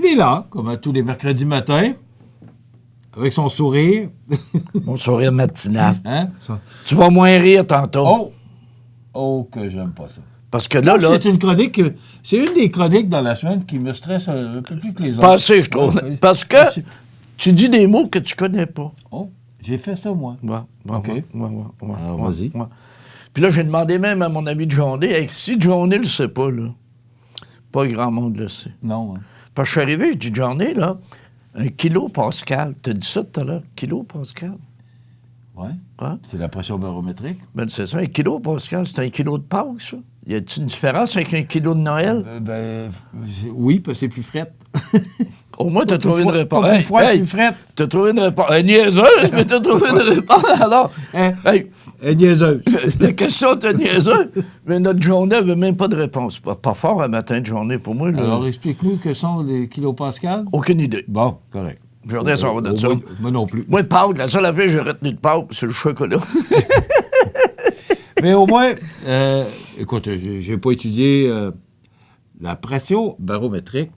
il est là, comme à tous les mercredis matins, avec son sourire. Mon sourire matinal. Hein? Tu vas moins rire tantôt. Oh, que j'aime pas ça. Parce que là... C'est une chronique... C'est une des chroniques dans la semaine qui me stresse un peu plus que les autres. Pas assez, je trouve. Parce que tu dis des mots que tu connais pas. Oh, j'ai fait ça, moi. OK. Alors, vas-y. Puis là, j'ai demandé même à mon ami Johnny, hey, si Johnny le sait pas, là, pas grand monde le sait. Non. Hein. Parce que je suis arrivé, je dis, Johnny, là, 1 kilopascal. Tu as dit ça tout à l'heure, kilopascal? Oui. Hein? C'est la pression barométrique. Ben, c'est ça, 1 kilopascal, c'est 1 kilo de Pâques, ça. Y a-t-il une différence avec 1 kilo de Noël? Oui, parce que c'est plus fret. Au moins, t'as trouvé une réponse. Pas plus froid, plus fret. T'as trouvé une réponse. Niaiseuse, mais t'as trouvé une réponse. Alors, niaiseuse. La question était niaiseuse, mais notre journée n'avait même pas de réponse. Pas fort un matin de journée pour moi. Là. Alors, explique-nous que sont les kilopascals. Aucune idée. Bon, correct. Journée, ça va de ça. Moi non plus. Moi, Pâques, la seule affaire que j'ai retenue de Pâques, c'est le chocolat. Mais au moins, écoute, j'ai pas étudié la pression barométrique.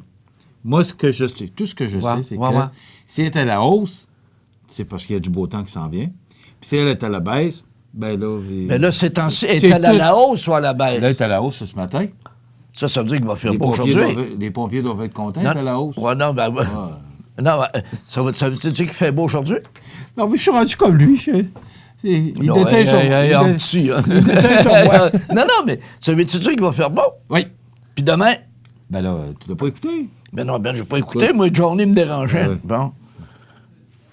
Moi, ce que je sais, tout ce que je sais, c'est que si elle est à la hausse, c'est parce qu'il y a du beau temps qui s'en vient. Puis si elle est à la baisse, ben là... Mais là, c'est à la hausse ou à la baisse? Là, elle est à la hausse ce matin. Ça veut dire qu'il va faire beau aujourd'hui. Les pompiers doivent être contents, c'est à la hausse. Ouais, non, ben... Non, ça veut dire qu'il fait beau aujourd'hui? Non, mais je suis rendu comme lui. Il déteint sur moi. Non, mais ça veut dire qu'il va faire beau? Oui. Puis demain? Ben là, tu l'as pas écouté. Ben non, je n'ai pas écouté. Moi, Johnny me dérangeait. Bon.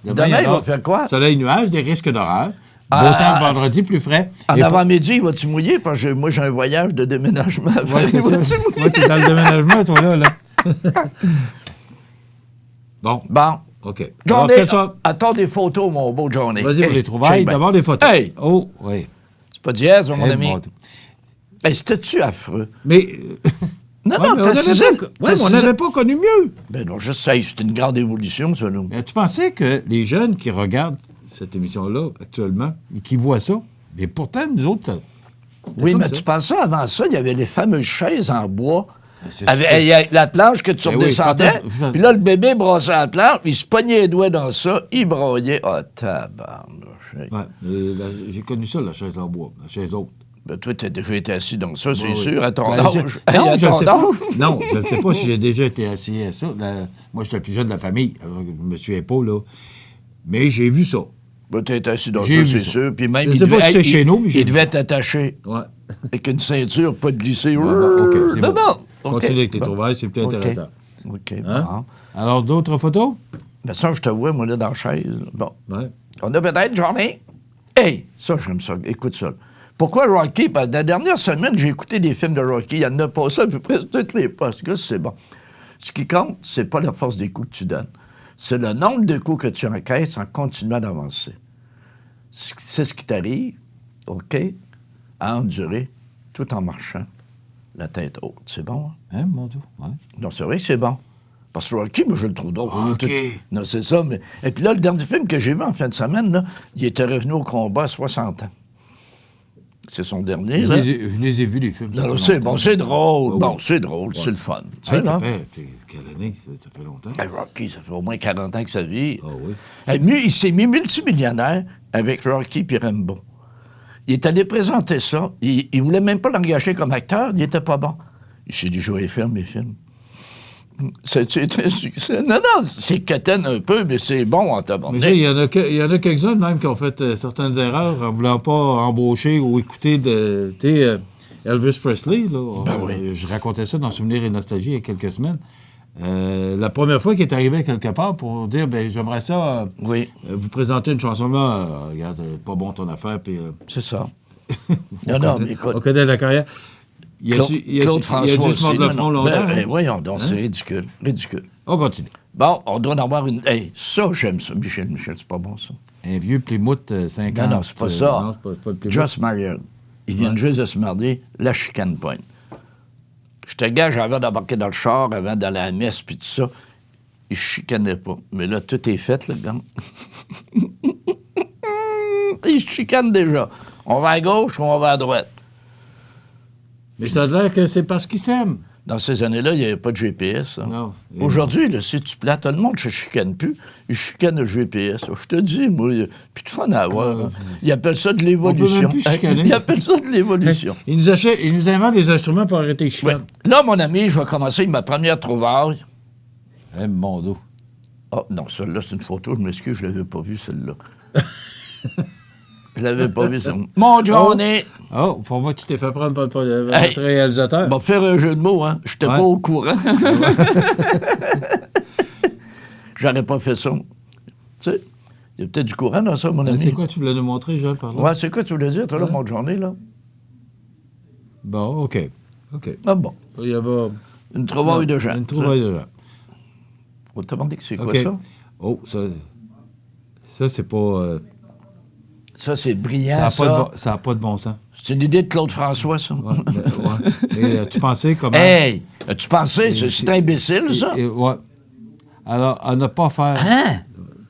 Demain, il va faire quoi? Soleil, nuage, des risques d'orage. Beau temps vendredi, plus frais. En avant-midi, vas-tu mouiller? Parce que moi, j'ai un voyage de déménagement. Oui, c'est ça. Moi, t'es dans le déménagement, toi, là. Bon. OK. Johnny, attends des photos, mon beau Johnny. Vas-y, pour les trouvailles. D'abord, des photos. Hey! Oh, oui. C'est pas dièse, mon ami. C'était-tu affreux? Mais... Non, on n'avait pas connu mieux. Ben non, je sais, c'est une grande évolution, ça, nous. Mais tu pensais que les jeunes qui regardent cette émission-là actuellement, et qui voient ça, mais pourtant, nous autres... Oui, mais tu pensais, avant ça, il y avait les fameuses chaises en bois, avec la planche que tu redescendais, puis là, le bébé brossait la planche, il se pognait les doigts dans ça, il broyait. Ah, tabarnouche. J'ai connu ça, la chaise en bois, la chaise haute. Ben, toi, tu as déjà été assis dans ça, c'est sûr, à ton âge. Non, je ne sais pas si j'ai déjà été assis à ça. Moi, j'étais le plus jeune de la famille. Alors, je ne me souviens pas, là. Mais j'ai vu ça. Ben, tu été assis dans ça, c'est sûr. Puis même, je ne sais pas si c'est chez nous, mais il devait être attaché. Ouais. Avec une ceinture, pas de glisser. OK, c'est bon. Non. Continue avec tes trouvailles, c'est plus intéressant. OK, bon. Alors, d'autres photos? Ben ça, je te vois, moi, là, dans la chaise. Bon. Ouais. On a peut-être Johnny. Hey, ça, j'aime ça. Écoute ça. Pourquoi Rocky? Parce que la dernière semaine, j'ai écouté des films de Rocky. Il y en a passé à peu près toutes les postes. C'est bon. Ce qui compte, c'est pas la force des coups que tu donnes. C'est le nombre de coups que tu encaisses en continuant d'avancer. C'est ce qui t'arrive, OK, à endurer tout en marchant la tête haute. C'est bon, hein? Mon Dieu, ouais. Non, c'est vrai que c'est bon. Parce que Rocky, moi, je le trouve drôle. OK. Non, c'est ça. Mais... Et puis là, le dernier film que j'ai vu en fin de semaine, là, il était revenu au combat à 60 ans. C'est son dernier, là. Je les ai vus, les films. Non, c'est bon, c'est drôle. Bon, c'est drôle, c'est le fun. Ça fait quelle année? Ça fait longtemps. Rocky, ça fait au moins 40 ans que ça vit. Ah oui. Il s'est mis multimillionnaire avec Rocky et Rambo. Il est allé présenter ça. Il ne voulait même pas l'engager comme acteur. Il n'était pas bon. Il s'est dit, je vais faire mes films. C'est un succès. Non, c'est quétaine un peu, mais c'est bon en tabarnak. Mais il y en a quelques-uns même qui ont fait certaines erreurs en voulant pas embaucher ou écouter Elvis Presley. Là. Ben oui. Je racontais ça dans Souvenirs et Nostalgie il y a quelques semaines. La première fois qu'il est arrivé quelque part pour dire j'aimerais ça vous présenter une chanson là, regarde, pas bon ton affaire. Puis, c'est ça. mais écoute. On connaît la carrière. Claude François aussi. Le front longtemps, voyons donc, c'est ridicule. On continue. Bon, on doit en avoir une... Hey, ça, j'aime ça. Michel, c'est pas bon, ça. Un vieux Plymouth 50. Non, c'est pas ça. Non, c'est pas le Plymouth. Just Married. Ils viennent juste de se marier. La chicane pointe. Je te gage, avant d'embarquer dans le char, avant d'aller à la messe, puis tout ça, ils chicanaient pas. Mais là, tout est fait, là, gars. Ils chicanent déjà. On va à gauche ou on va à droite? Mais ça a l'air que c'est parce qu'ils s'aiment. Dans ces années-là, il n'y avait pas de GPS. Hein. Non. Aujourd'hui, là, si tu plates, tout le monde ne chicane plus. Il chicane le GPS. Je te dis, moi, il n'y a plus de fun à avoir. Ils appellent ça de l'évolution. On peut même plus chicaner. Ils appellent ça de l'évolution. Ils nous inventent des instruments pour arrêter les chicanes. Ouais. Là, mon ami, je vais commencer avec ma première trouvaille. Eh, mon dos. Ah, non, celle-là, c'est une photo. Je m'excuse, je ne l'avais pas vue, celle-là. Je l'avais pas vue, celle-là. Mon Johnny! Oh, pour moi, tu t'es fait prendre par notre réalisateur. Bon, faire un jeu de mots, hein. Je n'étais pas au courant. J'aurais pas fait ça. Tu sais, il y a peut-être du courant dans ça, mon ami. C'est quoi tu voulais nous montrer, Jean, par là? Ouais, c'est quoi tu voulais dire, toi, là, mon Johnny, là? Bon, OK. Ah bon. Il y avait... Une trouvaille de gens. Une trouvaille de gens. On t'a demandé que c'est quoi, OK. ça? Oh, ça c'est pas... Ça, c'est brillant, ça. Ça n'a pas de bon sens. C'est une idée de Claude François, ça. Ouais, Et tu pensais comment... Hey! Tu pensais? C'est imbécile, ça? Ouais. Alors, à ne pas faire... Hein?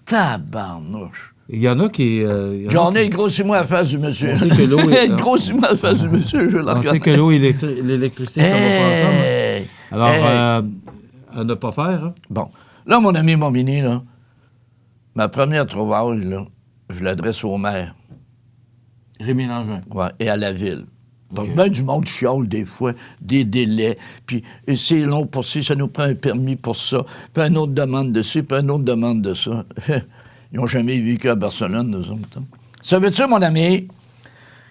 Tabarnouche. Il y en a qui... Johnny, grossis-moi la face du monsieur. On sait que l'eau est... Grossis-moi la face du monsieur, je la On sait que l'eau et l'électricité, ça va pas ensemble. Alors, à ne pas faire... Hein? Bon. Là, mon ami Montmini, là, ma première trouvaille, là, je l'adresse au maire. Rémi Langevin. Ouais, et à la ville. Donc, bien du monde chiale des fois, des délais, puis c'est long pour ci, ça nous prend un permis pour ça, puis une autre demande de ci, puis une autre demande de ça. Ils n'ont jamais vécu à Barcelone, nous autres. Ça veut-tu, mon ami,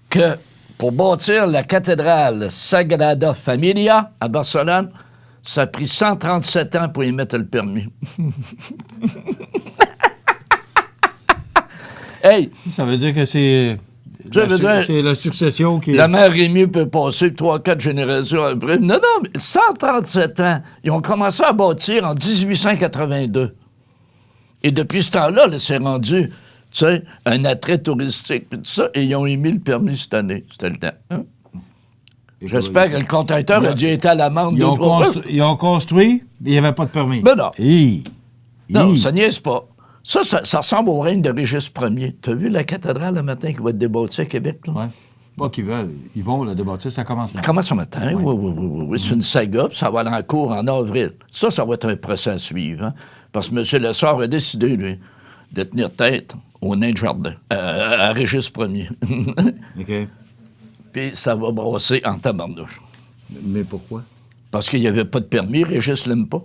que pour bâtir la cathédrale Sagrada Familia à Barcelone, ça a pris 137 ans pour y mettre le permis. Hey! Ça veut dire que c'est... C'est la succession qui... La mère Rémy peut passer 3-4 générations après. Non, mais 137 ans. Ils ont commencé à bâtir en 1882. Et depuis ce temps-là, là, c'est rendu, tu sais, un attrait touristique, puis tout ça, et ils ont émis le permis cette année. C'était le temps. Hein? J'espère que le contracteur a dû être à l'amende. Ils ont construit, mais il n'y avait pas de permis. Ben non. Non, ça niaise pas. Ça ressemble au règne de Régis Ier. Tu as vu la cathédrale le matin qui va être débâtie à Québec? Oui. Pas qu'ils veulent. Ils vont la débâtir, ça commence maintenant. Ça commence ce matin, oui. C'est une saga, puis ça va aller en cours en avril. Ça va être un procès à suivre. Hein? Parce que M. Lessard a décidé, lui, de tenir tête au nain de jardin, à Régis Ier. OK. Puis ça va brasser en tabarnouche. Mais pourquoi? Parce qu'il n'y avait pas de permis. Régis l'aime pas.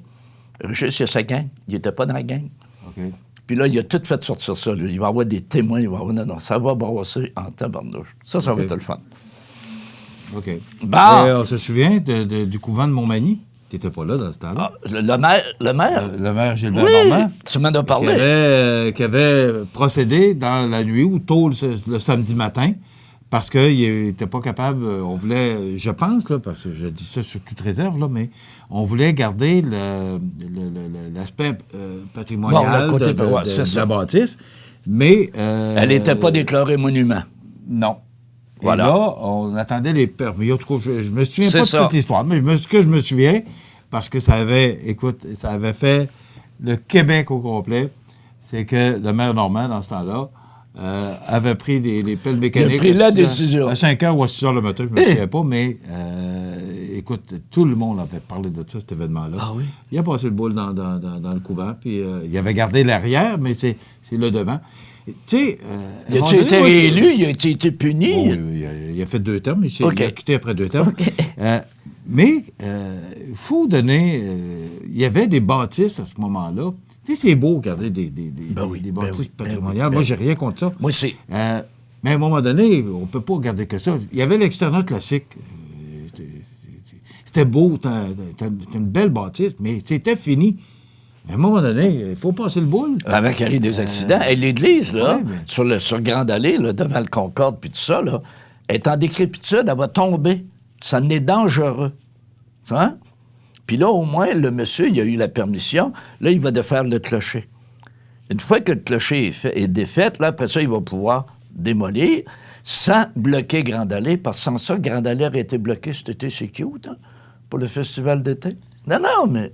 Régis, il a sa gang. Il n'était pas dans la gang. OK. Puis là, il a tout fait sortir ça. Lui. Il va y avoir des témoins. Il va avoir... Non, ça va brasser en tabarnouche. Ça va être le fun. OK. Bon. On se souvient du couvent de Montmagny. Tu n'étais pas là dans ce temps-là. Ah, le maire? Le maire Gilbert Normand. Tu m'en as parlé. Qui avait procédé dans la nuit ou tôt le samedi matin parce qu'il n'était pas capable, on voulait, je pense, là, parce que je dis ça sur toute réserve, là, mais on voulait garder l'aspect patrimonial de la bâtisse, mais... elle n'était pas déclarée monument. Non. Voilà. Et là, on attendait les permis. En tout cas, je me souviens pas de toute l'histoire, mais ce que je me souviens, parce que ça avait fait le Québec au complet, c'est que le maire Normand, dans ce temps-là, avait pris les pelles mécaniques. Il a pris la décision. À 5 h ou à 6 h le matin, je ne me souviens pas, mais écoute, tout le monde avait parlé de ça, cet événement-là. Ah oui? Il a passé le boule dans le couvent, puis il avait gardé l'arrière, mais c'est le devant. Tu sais... il a été réélu? Il a été puni? Oh, il a fait 2 termes. Il a quitté après 2 termes. Okay. Mais il faut donner... il y avait des bâtisses à ce moment-là. Tu sais, c'est beau de garder des bâtisses patrimoniales. Moi, j'ai rien contre ça. Moi aussi. Mais à un moment donné, on ne peut pas garder que ça. Il y avait l'externat classique. C'était beau. C'était une belle bâtisse, mais c'était fini. À un moment donné, il faut passer le boule. Avant qu'il arrive des accidents. Et l'église, là, sur Grande Allée, là, devant le Concorde, puis tout ça, là, est en décrépitude, elle va tomber. Ça n'est dangereux. Hein? Puis là, au moins, le monsieur, il a eu la permission. Là, il va défaire le clocher. Une fois que le clocher est défait, là, après ça, il va pouvoir démolir sans bloquer Grande Allée, parce que sans ça, Grande Allée aurait été bloquée cet été. C'est cute, hein? Pour le festival d'été. Non, mais...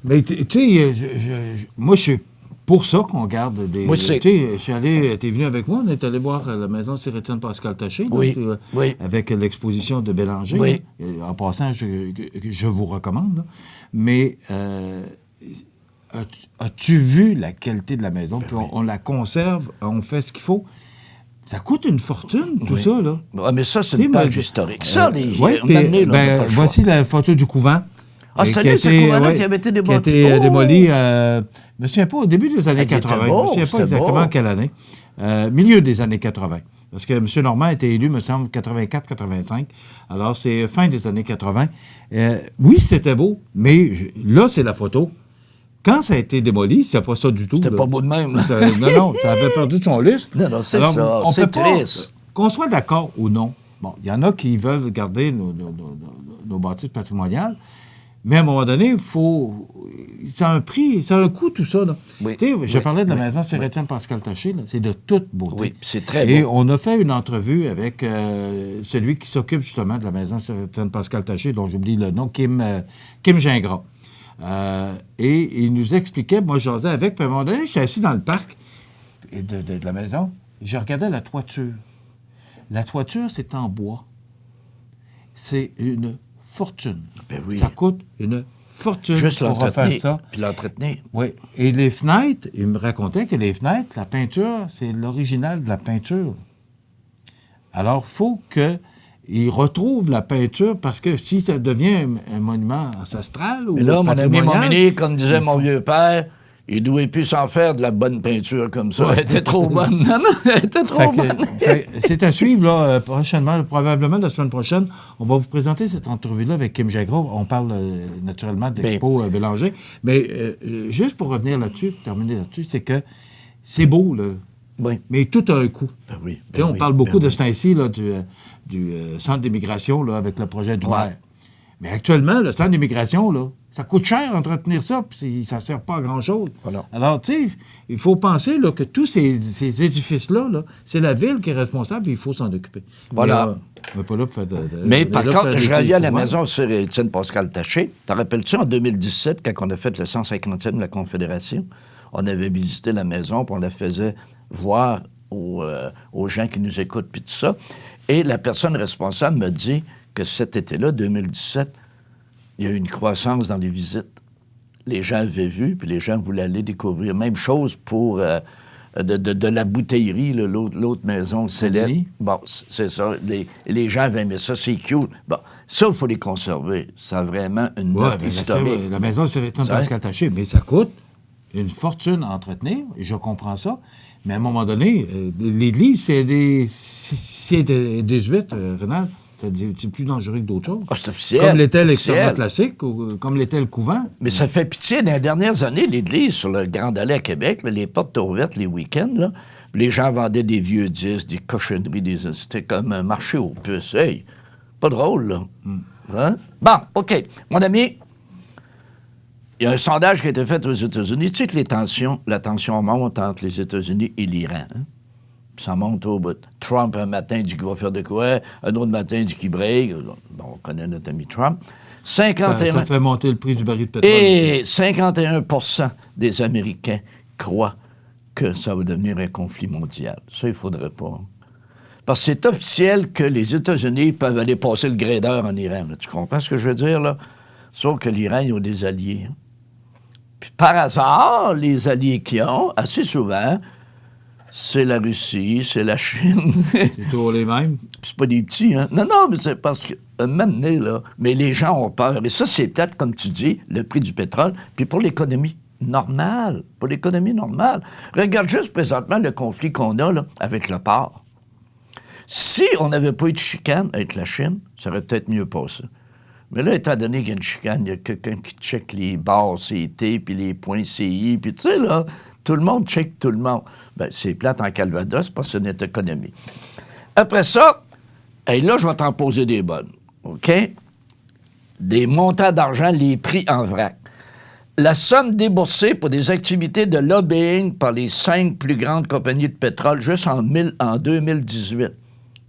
Mais tu sais, moi, je suis pour ça qu'on garde des... Moi, c'est... Tu sais, t'es venu avec moi, on est allé voir la maison de Sir-Étienne Pascal Taché, oui, là, oui. avec l'exposition de Bélanger. Oui. En passant, je vous recommande. Là. Mais as-tu vu la qualité de la maison? Puis on la conserve, on fait ce qu'il faut. Ça coûte une fortune, tout ça, là. Ouais, mais ça, c'est une page historique. Ça, voici la photo du couvent. Ah, c'est ce couvent-là qui avait été démoli. Qui a été démoli, je me souviens pas, au début des années 80. Je ne me souviens pas exactement quelle année. Milieu des années 80. Parce que M. Normand a été élu, me semble, 84-85. Alors, c'est fin des années 80. Oui, c'était beau, mais là, c'est la photo. Quand ça a été démoli, c'est pas ça du tout. C'était pas beau de même. Non, ça avait perdu de son lustre. Non, c'est ça. C'est triste. Qu'on soit d'accord ou non. Bon, il y en a qui veulent garder nos bâtisses patrimoniales, mais à un moment donné, ça a un prix, ça a un coût, tout ça. Là. Oui, je parlais de la maison Sir-Étienne Pascal Taché, là, c'est de toute beauté. Oui, c'est très beau. Et on a fait une entrevue avec celui qui s'occupe justement de la maison Sir-Étienne Pascal Taché, dont j'oublie le nom, Kim Gingras. Et il nous expliquait, moi, je jasais avec, puis à un moment donné, j'étais assis dans le parc de la maison, et je regardais la toiture. La toiture, c'est en bois. C'est une fortune. Ben oui. Ça coûte une fortune juste pour refaire ça. Puis l'entretenir. Oui. Et les fenêtres, il me racontait que les fenêtres, la peinture, c'est l'original de la peinture. Alors, il faut qu'il retrouve la peinture, parce que si ça devient un monument ancestral ou mais là, mon ami Montminy, comme disait mon vieux père, il devait plus s'en faire de la bonne peinture comme ça. Elle était trop bonne. Non, elle était trop bonne. C'est à suivre, là, prochainement, probablement la semaine prochaine. On va vous présenter cette entrevue-là avec Kim Gingras. On parle naturellement de l'Expo Bélanger. Mais juste pour revenir là-dessus, terminer là-dessus, c'est que c'est beau, là. Oui. Mais tout a un coût. On parle beaucoup de ce temps-ci, là, du centre d'immigration, là, avec le projet du maire. Mais actuellement, le centre d'immigration, là, ça coûte cher d'entretenir ça, puis ça ne sert pas à grand-chose. Voilà. Alors, tu sais, il faut penser là, que tous ces édifices-là, c'est la ville qui est responsable et il faut s'en occuper. Voilà. Mais pas là pour faire mais par contre, je reviens à la maison sur Étienne Pascal Taché. T'en rappelles-tu, en 2017, quand on a fait le 150e de la Confédération, on avait visité la maison, puis on la faisait voir aux gens qui nous écoutent, puis tout ça. Et la personne responsable me dit que cet été-là, 2017, il y a eu une croissance dans les visites. Les gens avaient vu, puis les gens voulaient aller découvrir. Même chose pour de la bouteillerie, l'autre maison célèbre. Bon, c'est ça. Les gens avaient aimé ça, c'est cute. Bon, ça, il faut les conserver. Ça a vraiment une note historique. La maison Sir-Étienne Pascal Taché, mais ça coûte une fortune à entretenir, et je comprends ça. Mais à un moment donné, l'église, c'est des huîtres, Rénal. C'est plus dangereux que d'autres choses. Ah, c'est officiel. Comme l'était l'extérieur classique ou comme l'était le couvent. Mais ça fait pitié. Dans les dernières années, l'église, sur le Grand Allée à Québec, là, les portes étaient ouvertes les week-ends. Là, les gens vendaient des vieux disques, des cochonneries. C'était comme un marché aux puces. Hey, pas drôle, là. Hein? Bon, OK. Mon ami, il y a un sondage qui a été fait aux États-Unis. Tu sais que la tension monte entre les États-Unis et l'Iran. Hein? Ça monte au bout. Trump, un matin, dit qu'il va faire de quoi. Un autre matin, dit qu'il break. Bon, on connaît notre ami Trump. 51... Ça fait monter le prix du baril de pétrole. Et 51% des Américains croient que ça va devenir un conflit mondial. Ça, il ne faudrait pas. Parce que c'est officiel que les États-Unis peuvent aller passer le grader en Iran. Là. Tu comprends ce que je veux dire, là? Sauf que l'Iran, ils ont des alliés. Hein? Puis par hasard, les alliés qu'ils ont, assez souvent... c'est la Russie, c'est la Chine. C'est toujours les mêmes. C'est pas des petits, hein? Non, mais c'est parce que, maintenant, là, mais les gens ont peur. Et ça, c'est peut-être, comme tu dis, le prix du pétrole. Puis pour l'économie normale, regarde juste présentement le conflit qu'on a, là, avec le port. Si on n'avait pas eu de chicane avec la Chine, ça aurait peut-être mieux passé. Mais là, étant donné qu'il y a une chicane, il y a quelqu'un qui check les barres CT, puis les points CI, puis tu sais, là, tout le monde check tout le monde. Bien, c'est plate en Calvados parce que c'est notre économie. Après ça, hey, là, je vais t'en poser des bonnes. OK? Des montants d'argent, les prix en vrac. La somme déboursée pour des activités de lobbying par les 5 plus grandes compagnies de pétrole juste en 2018.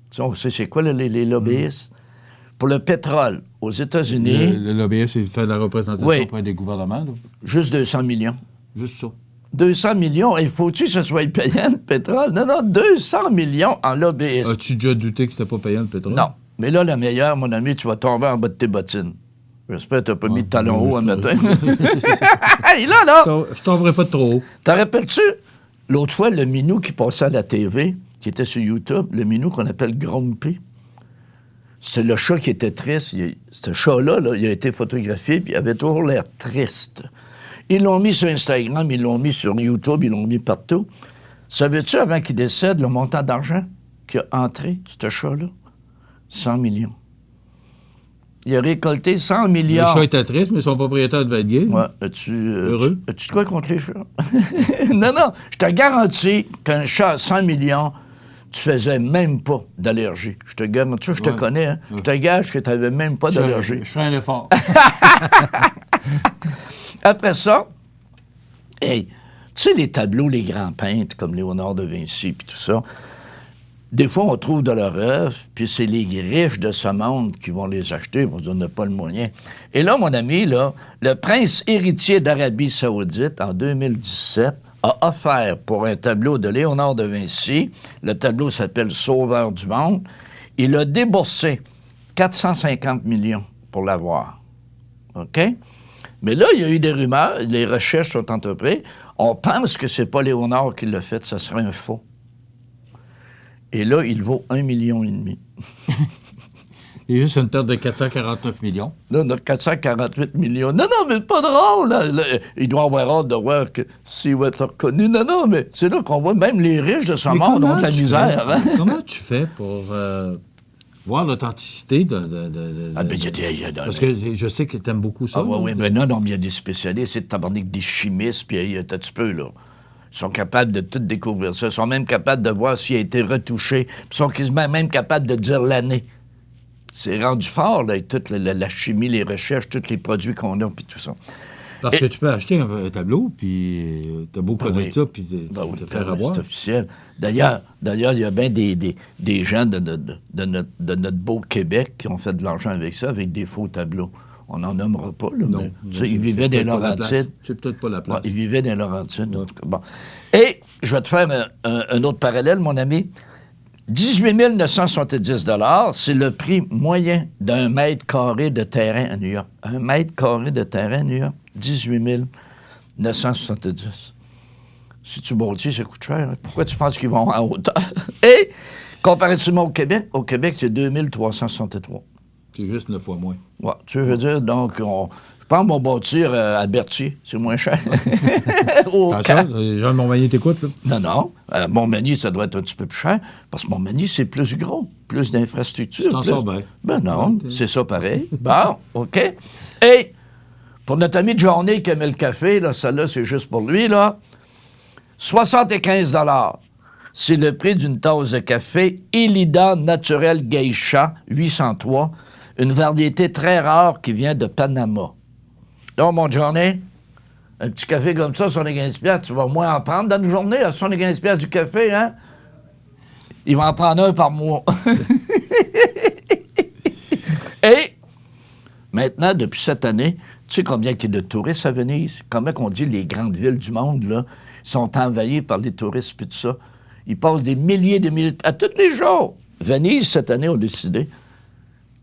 Ça, on sait c'est quoi les lobbyistes? Pour le pétrole aux États-Unis... Le lobbyiste, il fait de la représentation auprès des gouvernements. Là. Juste 200 millions. Juste ça. 200 millions. Il faut-tu que ce soit payant, le pétrole? Non, 200 millions en lobbyiste. As-tu déjà douté que c'était pas payant, le pétrole? Non. Mais là, la meilleure, mon ami, tu vas tomber en bas de tes bottines. J'espère que tu n'as pas mis de talons hauts un matin. Hey, là! Je tomberai pas de trop haut. T'en rappelles-tu, l'autre fois, le minou qui passait à la TV, qui était sur YouTube, le minou qu'on appelle Grumpy? C'est le chat qui était triste. Ce chat-là, il a été photographié, puis il avait toujours l'air triste. Ils l'ont mis sur Instagram, ils l'ont mis sur YouTube, ils l'ont mis partout. Savais-tu, avant qu'il décède, le montant d'argent qui a entré, ce chat-là? 100 millions. Il a récolté 100 milliards. Le chat était triste, mais son propriétaire devait être gay. Ouais. Heureux. As-tu de quoi contre les chats? Non. Je te garantis qu'un chat à 100 millions, tu faisais même pas d'allergie. Je te garantis, je te connais, hein? Je te gage que tu n'avais même pas d'allergie. Je ferai un effort. Après ça, hey, tu sais, les tableaux, les grands peintres comme Léonard de Vinci puis tout ça, des fois, on trouve de leur œuvre, puis c'est les riches de ce monde qui vont les acheter, parce qu'on n'a pas le moyen. Et là, mon ami, là, le prince héritier d'Arabie Saoudite, en 2017, a offert pour un tableau de Léonard de Vinci, le tableau s'appelle « Sauveur du monde », il a déboursé 450 millions pour l'avoir. OK? Mais là, il y a eu des rumeurs, les recherches sont entreprises, on pense que c'est pas Léonard qui l'a fait, ça serait un faux. Et là, il vaut 1,5 million. Il y a juste une perte de 449 millions. Non, 448 millions. Non, mais c'est pas drôle. Là. Il doit avoir hâte de voir que s'il va être reconnu. Non, mais c'est là qu'on voit même les riches de ce monde ont de la misère. Hein? Comment tu fais pour voir l'authenticité de... Parce que je sais que tu aimes beaucoup ça. Ah oui, mais non, il y a des spécialistes, c'est de tabarnak des chimistes, puis un petit peu, là. Ils sont capables de tout découvrir ça. Ils sont même capables de voir s'il a été retouché. Ils sont quasiment même capables de dire l'année. C'est rendu fort, là, toute la chimie, les recherches, tous les produits qu'on a, puis tout ça. Parce que tu peux acheter un tableau, puis t'as beau connaître ça, puis te faire avoir. C'est officiel. D'ailleurs, il y a bien des gens de notre beau Québec qui ont fait de l'argent avec ça, avec des faux tableaux. On n'en nommera pas, là, mais ils vivaient dans Laurentides. C'est peut-être pas la place. Ouais, ils vivaient dans Laurentides, en tout cas. Bon. Et je vais te faire un autre parallèle, mon ami. 18 970 $, c'est le prix moyen d'un mètre carré de terrain à New York. Un mètre carré de terrain à New York, 18 970. Si tu bâtis, ça coûte cher. Hein? Pourquoi tu penses qu'ils vont en hauteur? Et, comparativement au Québec, c'est 2363. C'est juste 9 fois moins. Ouais, tu veux dire, donc, je pense qu'on va bâtir à Berthier, c'est moins cher. Attention, les gens de Montmagny t'écoutent, là. Non. Montmagny, ça doit être un petit peu plus cher, parce que Montmagny, c'est plus gros, plus d'infrastructures. Tu t'en sors bien. Ben non, c'est ça pareil. Bon, OK. Et, pour notre ami de journée qui aimait le café, là, celle-là, c'est juste pour lui, là, 75 $. C'est le prix d'une tasse de café Elida Naturel Geisha 803, une variété très rare qui vient de Panama. Donc, mon journée, un petit café comme ça, 75 $, tu vas au moins en prendre dans une journée, à 75 $ du café, hein? Il va en prendre un par mois. Et, maintenant, depuis cette année, tu sais combien il y a de touristes à Venise? Comment qu'on dit les grandes villes du monde, là, sont envahies par les touristes et tout ça? Ils passent des milliers à tous les jours. Venise, cette année, ont décidé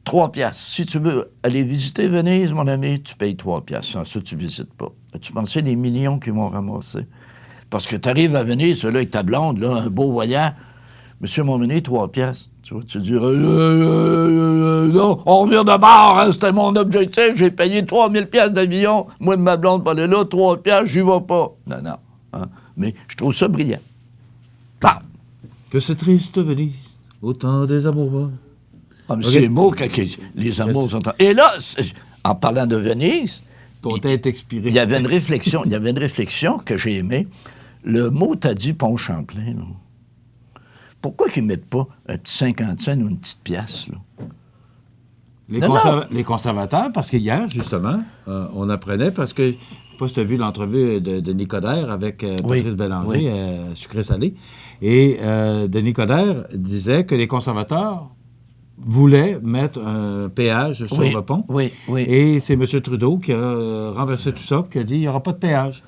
3 $. Si tu veux aller visiter Venise, mon ami, tu payes 3 $. Sans ça, tu ne visites pas. Tu pensais les millions qu'ils vont ramasser? Parce que tu arrives à Venise, là, avec ta blonde, là, un beau voyant. Monsieur Montmagny, 3 $. Tu vois, tu dis, non, on revient de bord, hein, c'était mon objectif, j'ai payé 3 000 $ d'avion. Moi, de ma blonde, pour aller là, 3 $, j'y vais pas. Non. Hein? Mais je trouve ça brillant. Bam! Que c'est triste, Venise, au temps des amours. Ah, mais c'est beau quand les amours sont... Et là, en parlant de Venise... Ton tête expirée. Il y avait une réflexion que j'ai aimée. Le mot t'a dit Pont Champlain, là. Pourquoi qu'ils ne mettent pas un petit 50 cents ou une petite pièce, là? Les conservateurs, parce qu'hier, justement, on apprenait, parce que, je ne sais pas si tu as vu l'entrevue de Nicodère avec Patrice Bélanger, Sucré-Salé, et Denis Coderre disait que les conservateurs voulaient mettre un péage sur le pont. Oui. Et c'est M. Trudeau qui a renversé tout ça, qui a dit qu'il n'y aura pas de péage.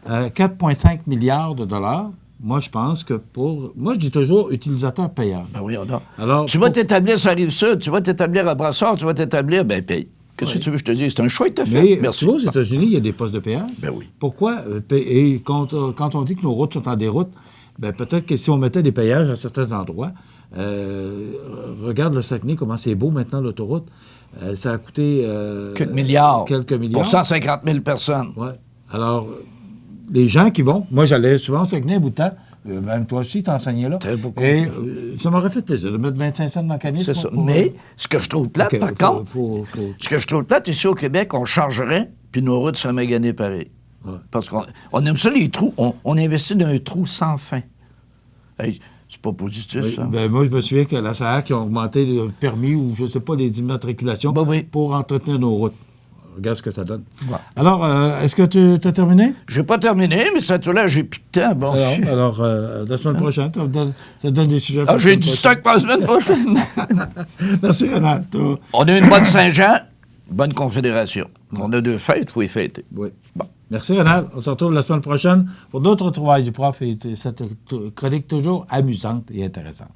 4,5 milliards de dollars. Moi, je pense que moi, je dis toujours utilisateur payeur. Ben oui, on a. Alors, tu vas t'établir sur la Rive-Sud, tu vas t'établir à Brassard, tu vas t'établir, ben paye. Qu'est-ce que tu veux que je te dise? C'est un choix que tu as fait. Mais Merci. tu vois, aux États-Unis, il y a des postes de péage. Ben oui. Pourquoi? Et quand on dit que nos routes sont en déroute, ben peut-être que si on mettait des péages à certains endroits, regarde le Saguenay, comment c'est beau maintenant, l'autoroute. Ça a coûté... Quelques milliards. Pour 150 000 personnes. Oui. Alors, les gens qui vont... Moi, j'allais souvent au Saguenay un bout de temps. Même toi aussi, t'enseignais là. Très beaucoup. Et ça m'aurait fait plaisir de mettre 25 cents dans le caniche. C'est ça. Mais ce que je trouve plate, par contre, ce que je trouve plate, ici au Québec, on chargerait, puis nos routes seraient maganées pareil. Ouais. Parce qu'on aime ça, les trous. On investit dans un trou sans fin. Hey, c'est pas positif, oui, ça. Ben moi, je me souviens que la SAR qui a augmenté le permis ou, je ne sais pas, les immatriculations pour entretenir nos routes. Regarde ce que ça donne. Ouais. Alors, est-ce que tu as terminé? Je n'ai pas terminé, mais ça, là, j'ai plus de temps. Bon. Alors la semaine prochaine, ça donne des sujets. J'ai du stock pour la semaine prochaine. Merci, Renal. On a une bonne Saint-Jean, bonne Confédération. On a 2 fêtes, il faut les fêter. Oui. Bon. Merci, Renal. On se retrouve la semaine prochaine pour d'autres trouvailles du prof et cette chronique toujours amusante et intéressante.